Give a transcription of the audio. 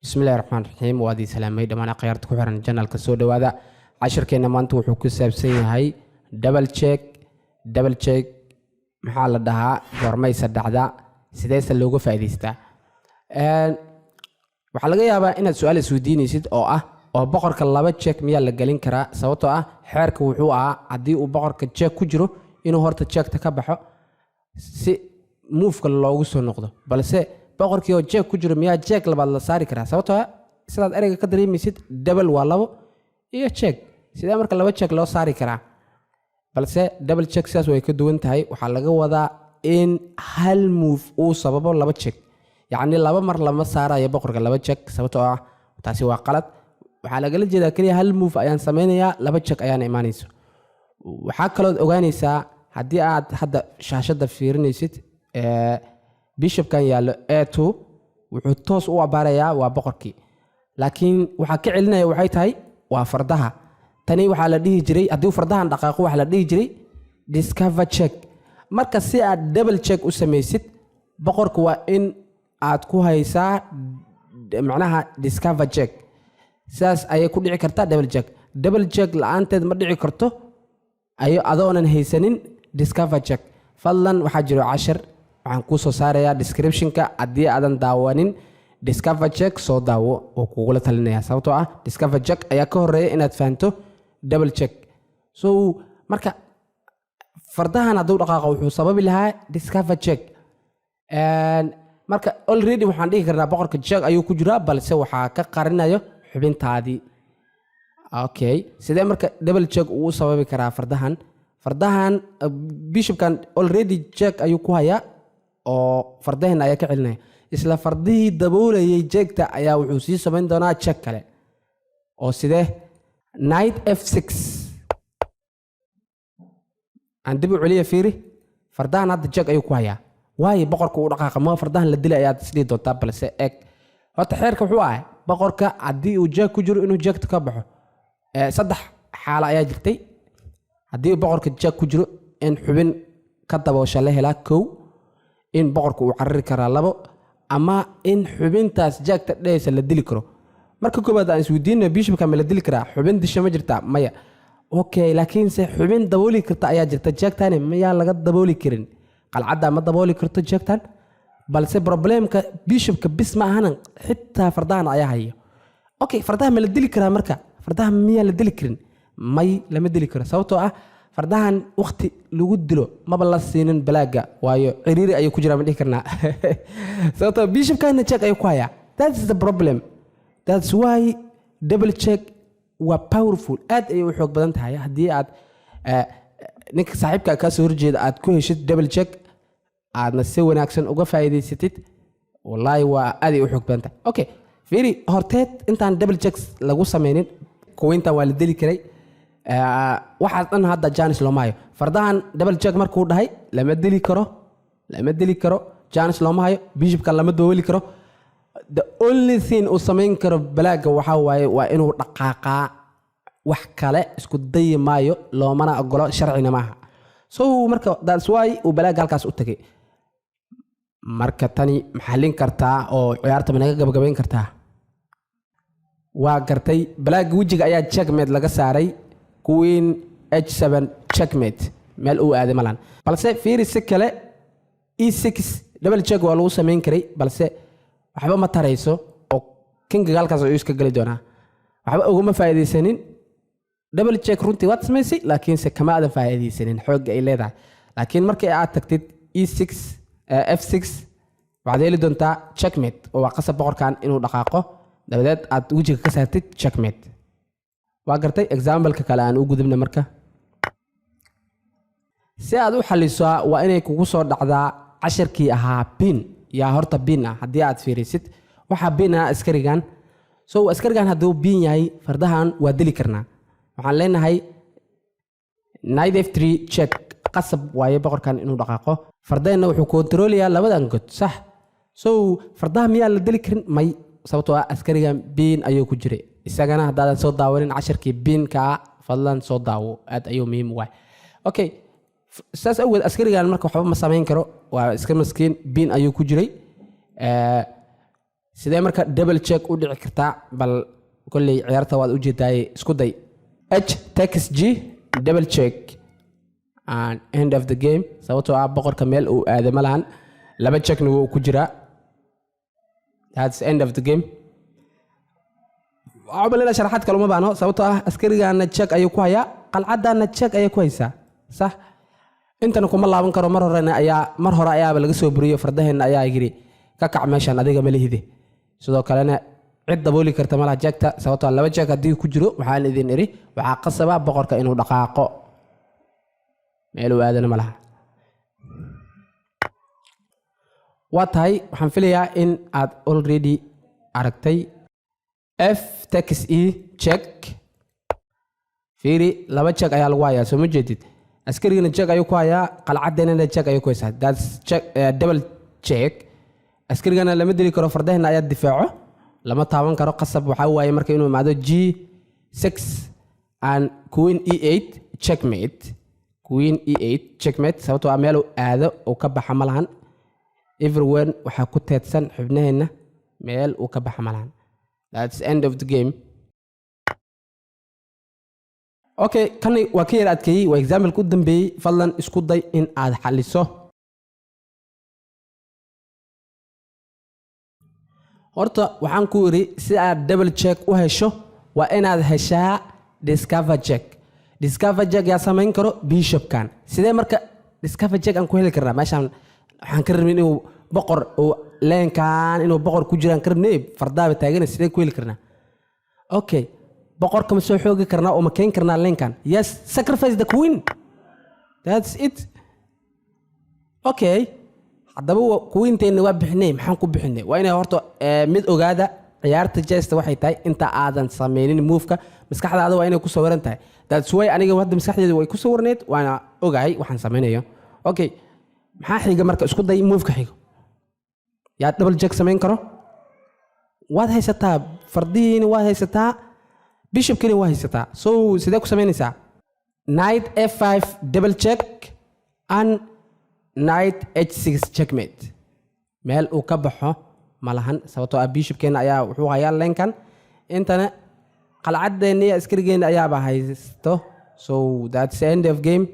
بسم الله الرحمن الرحيم وادي سلامي دمان قيارت ku xiran channelka soo dhawaada cashirkeena maanta wuxuu ku saabsan yahay double check maxaa la dhahaa goormaysa dhacda sideese looga faa'iideystaa waxa laga yaabaa inaad su'aal isweydiinaysid oo boqorka laba check miyaa la galin karaa sababtoo ah xeerka wuxuu ahaa hadii uu boqorka check ku jiro inuu horta checkta ka baxo si move-ka loogu soo noqdo balse boqorkii oo check ku jiro miyaa check labaad la saari karaa sababtoo ah sidaad ereyga ka dareemaysid double waa labo iyo check sidee marka laba check loo saari karaa balse double check sidaas way ka duwan tahay waxaa laga wadaa in hal move uu sababo laba check yacni laba mar lama saarayo boqorka laba check sababtoo ah taasi waa qalad waxaa lagala jeedaa kaliya hal move ayaan sameynayaa laba check ayaan imaanayso waxaa kaloo ogaanaysaa haddii aad hadda shaashada fiirinaysid bishopkan yaalo A2 wuxuu toos u abaarayaa waa boqorkii laakiin waxa ka celinaya waxay tahay waa fardaha tani waxa la dhihi jiray hadii fardahan dhaqaaqo waxa la dhihi jiray discover check marka si aad double check u sameysid boqorku waa in aad ku haysaa macnaha discover check saas ayay ku dhici kartaa double check la'aanteed ma dhici karto adoonan haysanin discover check fadlan waxa jiro cashir waxaan ku soo saarayaa description-ka haddii aadan daawanin discover check soo daawo oo kugula talinaya sababtoo ah discover check ayaa ka horeeya inaad fahanto double check so marka fardahan hadduu dhaqaaqo wuxuu sababi lahaa discover check marka already waxaan dhihi karnaa boqorka check ayuu ku jiraa balse waxaa ka qarinayo xubintaadii okay sidee marka double check uu sababi karaa fardahan bishopkan already check ayuu ku hayaa oo fardahan ayaa ka celinaya isla fardihii daboolayay jeegta ayaa wuxuu sii samayn doonaa check kale oo sidee knight f6 aan dib u celiya fiiri fardahan hadda check ayuu ku hayaa waayo boqorka uu dhaqaaqa ma fardahan la dilay ayaad isdhihi doontaa balse eg horta xeerka wuxuu ahay boqorka haddii uu jeeg ku jiro inuu jeegta ka baxo saddex xaalo ayaa jirtay haddii boqorka jeeg ku jiro in xubin ka daboosha la helaa kow in boqorku uu carari karaa labo ama in xubintaas jeegta dhaysa la dili karo marka koobaad aan isweydiinay bishopka ma la dili karaa xubin disha ma jirtaa maya okay laakiin se xubin dabooli karta ayaa jirta jeegtani miyaa laga dabooli karin qalcadda ma dabooli karto jeegtan balse problemka bishopka bis ma ahanan xitaa fardahan ayaa hayo okay fardaha ma la dili karaa marka fardaha miyaa la dili karin may lama dili karo sababtoo ah fardahan waqti lagu dilo maba la siinin balaaga waayo ciriiri ayuu ku jiraa ma dhihi karnaa sababtoo bishopkana check ayuu ku hayaa that's the problem that's why double check waa powerful aad ayay u xoog badan tahay haddii aad ninka saaxiibka ka soo horjeeda aad ku heshid double check aadna si wanaagsan uga faa'iidaysatid wallahi waa aad ay u xoog badan tahay okay fiiri horteed intaan double checks lagu sameynin kuwinta waa la dili karay waxaas dhan hadda janis looma hayo fardahan double check markuu dhahay lama dili karo janis looma hayo bishopka lama dooli karo the only thing uu samayn karo balaaga waxaa waaye waa inuu dhaqaaqaa wax kale isku dayi maayo loomana ogolo sharcina maaha so marka that's why uu balaaga halkaas u tagay marka tani maxallin kartaa oo ciyaarta ma naga gabagabayn kartaa waa gartay balaaga wejiga ayaa checkmate laga saaray queen h7 checkmate meel uu aaday malan balse fiiri si kale e6 double check waa lagu sameyn karay balse waxba ma tarayso oo kinga halkaas uu iska gali doonaa waxba uguma faa'iideysanin double check runtii waad samaysay laakiin se kama aadan faa'iideysanin xoog ay leedahay laakiin markii aad tagtid e6 f6 waxaad heli doontaa checkmate oo waa qasab boqorkan inuu dhaqaaqo dabadeed aad wejiga ka saartid checkmate waa gartay example-ka kale aan u gudubna marka si aad u xaliso waa inay kugu soo dhacdaa casharkii ahaa pin yaa horta pin ah haddii aad fiirisid waxa pin ah askarigan so askarigan hadduu pin yahay fardahan waa dili karnaa waxaan leenahay knight f3 check qasab waaye boqorkan inuu dhaqaaqo fardayna wuxuu kontroolayaa labadan god sax so fardaha miyaa la dili karin may sababtoo ah askarigan pin ayuu ku jiray isagana haddaadan soo daawanin casharkii pinka fadlan soo daawo aad ayuu muhiim u yahay okay saas awgeed askarigan marka waxba ma samayn karo waa iska maskiin pin ayuu ku jiray sidee marka double check u dhici kartaa bal kulli ciyaarta waad u jeedaay isku day h takes g double check and end of the game sababtoo ah boqorka meel uu aado ma lahan laba checkna wuu ku jiraa that's end of the game عملنا شرحات كلمة بانو سوتها أسكري أن تشيك أيوكو هيا قلعة أن تشيك أيوكو هيسا صح أنت نكون الله بنكر مرة رنا أيا مرة رأيا بلقسو بريو فردهن أيا يجري كعب ماشان أديك مليه ذي سودا كلنا عدة بولي كرتمالها جاكتا سوتها لو جاك أديه كجرو وحال ذي نري وعقصبا بقر كأنه دقائق ميلو هذا ملها واتهاي وحنفليها إن أد already عرفتي F takes E check فيري لما check أيها الوايا سو مجدد أسكرين check أيوكو هيا قلعدنا check أيوكو يسا that's check double check أسكرين لما دلي كرو فردهن أيات دفاعه لما طاوان كرو قصب وحاوة يمرك إنه معدو G6 and Queen E8 checkmate Queen E8 checkmate سوتو أميالو آذو وكبا حملهن everyone وحاكو تيتسن حبنهن ميال وكبا حملهن that's end of the game okay كان وكيل أدكي وإكزامل قدام بي فلان اسكو داي إن عاد حلسه horta waxaan ku iri si aad double check u hesho waa inaad heshaa discover check yaa samayn karo bishop kan sidee marka discover check aan ku heli karnaa meeshan waxaan ka rabnaa inuu boqor oo leenkan inuu boqor ku jiraan ka rabnaa fardaaba taagan sidee ku heli karnaa okay boqorka ma soo xoogi karnaa oo ma keen karnaa leenkan yes sacrifice the queen that's it okay haddaba queen-teena waa bixinay maxaan ku bixinay waa inay horta mid ogaada ciyaarta jeesta waxay tahay inta aadan sameeynin move-ka maskaxdaada waa inay ku sawiran tahay that's why aniga hadda maskaxdeedu way ku sawirneed waana ogahay waxaan sameynayo okay maxaa xiga marka isku day move-ka xigo yaa double check sameyn karo waad haysataa fardiina waad haysataa bishopkina waa haysataa so sidee ku sameynaysaa knight f5 double check and knight h6 checkmate meel uu ka baxo malahan sababtoo ah bishopkeena ayaa wuxuu hayaa leenkan intana qalcadeena iyo askarigeena ayaaba haysto so that's the end of game